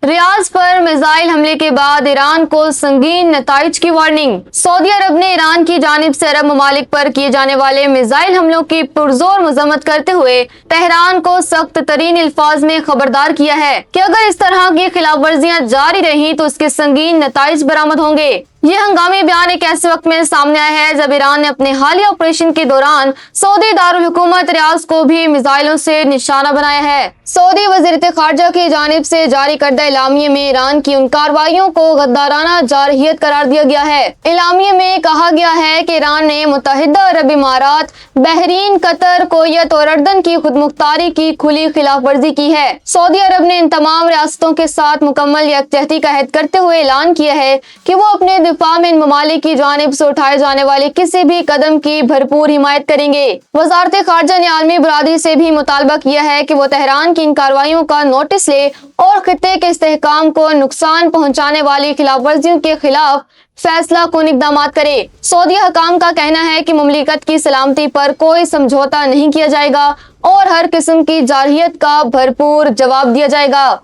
ریاض پر missile حملے کے بعد ایران کو سنگین نتائج کی وارننگ۔ سعودی عرب نے ایران کی جانب سے عرب ممالک پر کیے جانے والے میزائل حملوں کی پرزور مذمت کرتے ہوئے تہران کو سخت ترین الفاظ میں خبردار کیا ہے کہ اگر اس طرح کی خلاف ورزیاں جاری رہیں تو اس کے سنگین نتائج برآمد ہوں گے۔ یہ ہنگامی بیان ایک ایسے وقت میں سامنے آیا ہے جب ایران نے اپنے حالیہ آپریشن کے دوران سعودی دارالحکومت ریاض کو بھی میزائلوں سے نشانہ بنایا ہے۔ سعودی وزارت خارجہ کی جانب سے جاری کردہ اعلامیے میں ایران کی ان کارروائیوں کو غدارانہ جارحیت قرار دیا گیا ہے۔ اعلامیے میں کہا گیا ہے کہ ایران نے متحدہ عرب امارات، بحرین، قطر، کویت اور اردن کی خود مختاری کی کھلی خلاف ورزی کی ہے۔ سعودی عرب نے ان تمام ریاستوں کے ساتھ مکمل یکجہتی کا عہد کرتے ہوئے اعلان کیا ہے کہ وہ اپنے دفاع میں ان ممالک کی جانب سے اٹھائے جانے والے کسی بھی قدم کی بھرپور حمایت کریں گے۔ وزارت خارجہ نے عالمی برادری سے بھی مطالبہ کیا ہے کہ وہ تہران کی ان کارروائیوں کا نوٹس لے اور خطے کے استحکام کو نقصان پہنچانے والی خلاف ورزیوں کے خلاف فیصلہ کن اقدامات کرے۔ سعودی حکام کا کہنا ہے کہ مملکت کی سلامتی پر کوئی سمجھوتہ نہیں کیا جائے گا اور ہر قسم کی جارحیت کا بھرپور جواب دیا جائے گا۔